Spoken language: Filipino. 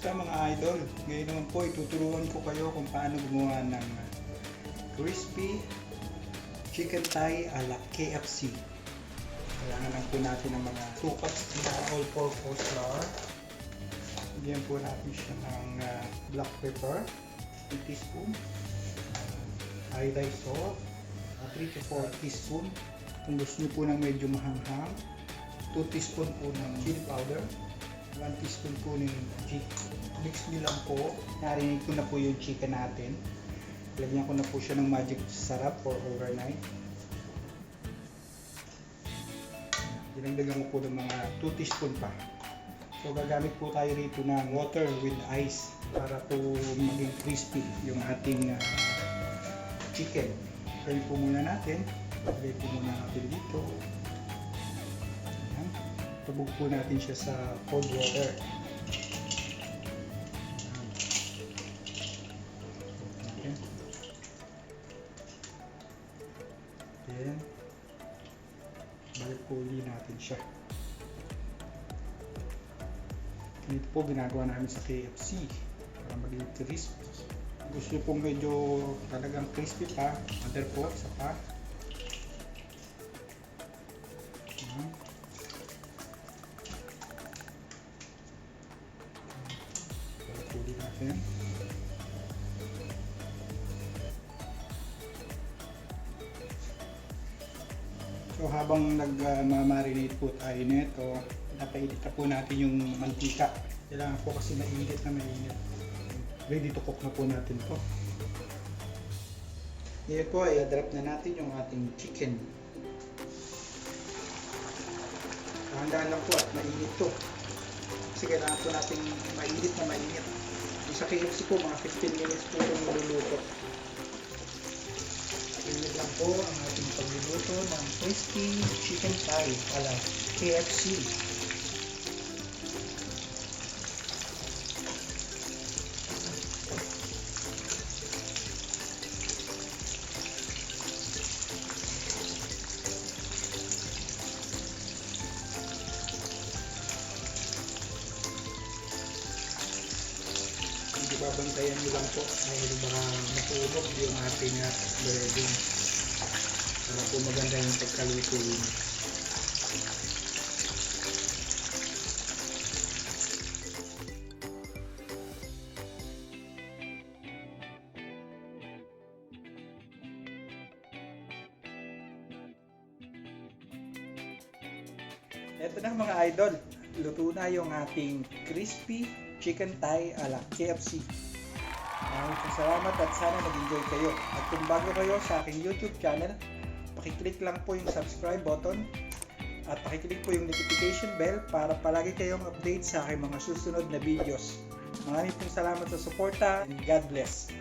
Kamusta mga idol? Ngayon naman po ituturuan ko kayo kung paano gumawa ng crispy chicken thigh ala KFC. Kailangan lang po natin ng mga 2 cups na all-purpose flour. Bigyan po natin siya ng black pepper, 1 teaspoon, iodized salt, 3 to 4 teaspoon. Kung gusto niyo po ng medyo mahanghang, 2 teaspoon po ng chili powder, 1 teaspoon po ng chicken. Mix nyo lang po. Narinig ko na po yung chicken natin. Lagyan ko na po siya ng magic sarap for overnight. Dinagdagan ko po ng mga 2 teaspoon pa. So gagamit po tayo rito ng water with ice para po maging crispy yung ating chicken. Kaya po muna natin. Lagay po muna natin dito. Tubog po natin siya sa cold water. Okay. Then, balik po ulit natin siya. Ito po ginagawa namin sa KFC para maging crispy. Gusto pong medyo talagang crispy pa, other po, isa pa. Natin. So habang nag-marinate po tayo nito, napainit na po natin yung mantika. Kailangan po kasi mainit na mainit. Ready to cook na po natin to. Ngayon po, i-drop na natin yung ating chicken. Dahan-dahan lang po at mainit to. Kasi kailangan po natin mainit na mainit. Sa KFC po, mga 15 minutes po yung maluluto. Init lang po ang ating pagluluto ng crispy chicken thigh ala KFC. Babantayan nyo lang po dahil baka matulog yung ating breading para po maganda yung pagkaluto yun. Ito na mga idol, luto na yung ating crispy chicken thigh ala KFC. Maraming salamat at sana nag-enjoy kayo. At kung bago kayo sa aking YouTube channel, pakiclick lang po yung subscribe button at pakiclick po yung notification bell para palagi kayong update sa aking mga susunod na videos. Maraming salamat sa suporta and God bless.